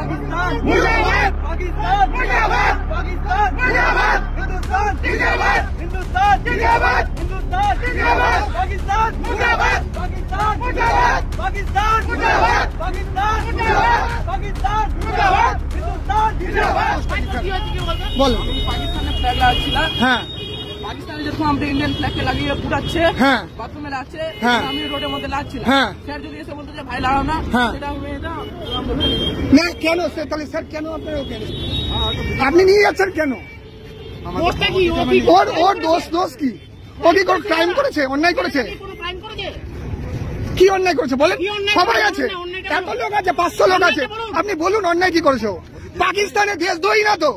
पाकिस्तान मुर्दाबाद, पाकिस्तान मुर्दाबाद, पाकिस्तान मुर्दाबाद, हिंदुस्तान जिंदाबाद, हिंदुस्तान जिंदाबाद, हिंदुस्तान जिंदाबाद, पाकिस्तान मुर्दाबाद, पाकिस्तान मुर्दाबाद, पाकिस्तान मुर्दाबाद, पाकिस्तान मुर्दाबाद, पाकिस्तान मुर्दाबाद, हिंदुस्तान जिंदाबाद। বলো। পাকিস্তানের ফ্ল্যাগ লাগাচ্ছিল। হ্যাঁ পাকিস্তানে যেরকম আমরা ইন্ডিয়ান ফ্ল্যাগকে লাগিয়ে ফুটাচ্ছে, হ্যাঁ বাথরুমে লাগছে, হ্যাঁ। আমি রোডের মধ্যে লাগছিলাম। হ্যাঁ। স্যার যদি এসে বলতো যে ভাই লাগাও না, হ্যাঁ। সেটা মেয়ে দাও। না কেন স্যার, তাহলে স্যার কেন আপনারা কেন আপনি নিয়ে যাচ্ছেন কেন? ওর ওর দোষ কি? ও কি কোনো ক্রাইম করেছে, অন্যায় করেছে? কি অন্যায় করেছে বলেন? সবাই আছে, এত লোক আছে, 500 লোক আছে, আপনি বলুন অন্যায় কি করেছে? ও পাকিস্তানের দেশদ্রোহী না তো,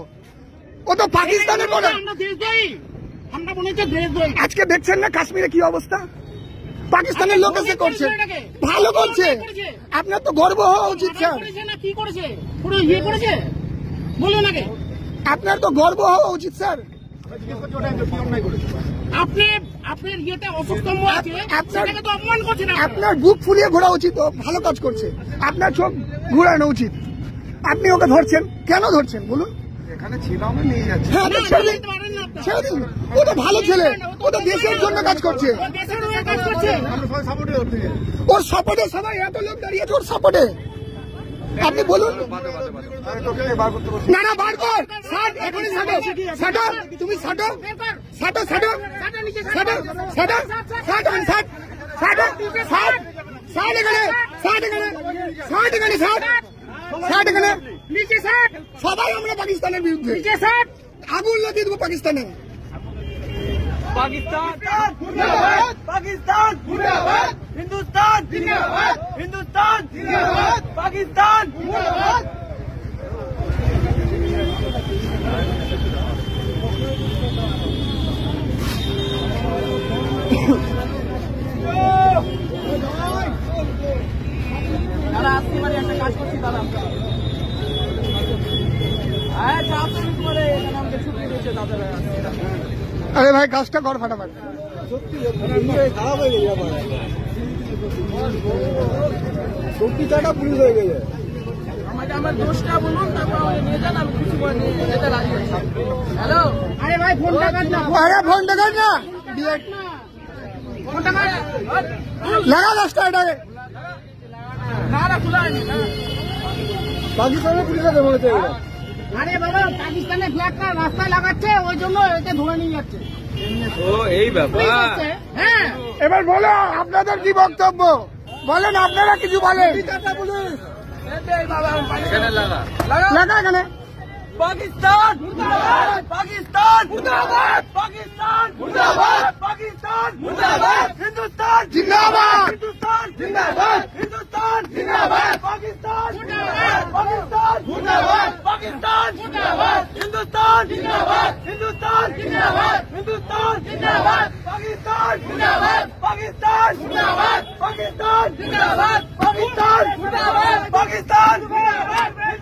ও তো পাকিস্তানের বলে। আজকে দেখছেন না কাশ্মীরে কি অবস্থা? পাকিস্তানের লোক এসে করছে, ভালো করছে, আপনার তো গর্ব হওয়া উচিত স্যার। কি করেছে পুরো ইয়ে করেছে বলুন আগে, আপনার তো গর্ব হওয়া উচিত স্যার। আপনি আপনার ইয়েতে অসুস্থ আছে, সেটাকে তো অপমান করছেন। আপনার বুক ফুলিয়ে ঘোরা উচিত, ও ভালো কাজ করছে, আপনার চোখ ঘুরানো উচিত। আপনি ওকে ধরছেন, কেন ধরছেন বলুন? এখানে ছিলাম না, নিয়ে যাচ্ছে। হ্যাঁ তো ছেড়ে দিন, ছেড়ে দিন, ও তো ভালো ছেলে, ও তো দেশের জন্য কাজ করছে। দেশের হয়ে কাজ করছে। আমরা সবাই সাপোর্টে করতে গেছি। ওর সাপোর্টে সবাই এত লোক দাঁড়িয়েছে ওর সাপোর্টে, আপনি বলুন। আরে তোকে বার করতে বলছি। না না বার কর, ছাড়, এখনই ছাড়ো, ছাড়ো, তুমি ছাড়ো, ছাড়ো, ছাড়ো, ছাড়ো, ছাড়ো, ছাড়ো, ছাড়ো, ছাড়, ছাড় এখানে, ছাড় এখানে, ছাড় এখানে, ছাড়, ছাড় এখানে, নিচে স্যার, সবাই আমরা পাকিস্তানের বিরুদ্ধে, নিচে স্যার, আগুন লাগিয়ে দেবো পাকিস্তানে। पाकिस्तान जिंदाबाद, पाकिस्तान जिंदाबाद, हिंदुस्तान जिंदाबाद, हिंदुस्तान जिंदाबाद, पाकिस्तान जिंदाबाद। দাদা আসতে পারে, একটা কাজ করছি দাদা। হ্যাঁ, 4 মিনিট পরে এখানে আমাকে ছুটি দিয়েছে দাদারা। আরে ভাই কাজটা কর ফাটাফাট। খারাপ হয়ে গেছে ব্যাপার, সত্যিটা পুলিশ হয়ে গেছে। আমাকে আমার দোষটা বলুন, তারপর আমাকে নিয়ে যান, আমি কিছু করে নিয়ে যেতে রাজি আছি। হ্যালো, আরে ভাই ফোনটা কাট না, আরে ফোনটা কর না, ফোনটা কাট। লাগা রাস্তা এটাকে। না না খোলা হয়নি না। পাকিস্তানের পুলিশ আছে বলেছে। আরে বাবা, পাকিস্তানের ফ্ল্যাগটা রাস্তায় লাগাচ্ছে, ওই জন্য একে ধরে নিয়ে যাচ্ছে। ও এই ব্যাপার। হ্যাঁ, এবার বলো আপনাদের কি বক্তব্য, বলেন, আপনারা কিছু বলেন। এই বাবা, আমি পানি এখানে লাগা। লাগা এখানে। पाकिस्तान मुर्दाबाद, पाकिस्तान मुर्दाबाद, पाकिस्तान मुर्दाबाद, पाकिस्तान मुर्दाबाद, हिंदुस्तान जिंदाबाद, हिंदुस्तान जिंदाबाद, हिंदुस्तान जिंदाबाद, पाकिस्तान मुर्दाबाद, पाकिस्तान मुर्दाबाद, पाकिस्तान मुर्दाबाद, हिंदुस्तान जिंदाबाद, हिंदुस्तान जिंदाबाद, हिंदुस्तान जिंदाबाद, पाकिस्तान मुर्दाबाद, पाकिस्तान मुर्दाबाद, पाकिस्तान जिंदाबाद, पाकिस्तान मुर्दाबाद, पाकिस्तान मुर्दाबाद।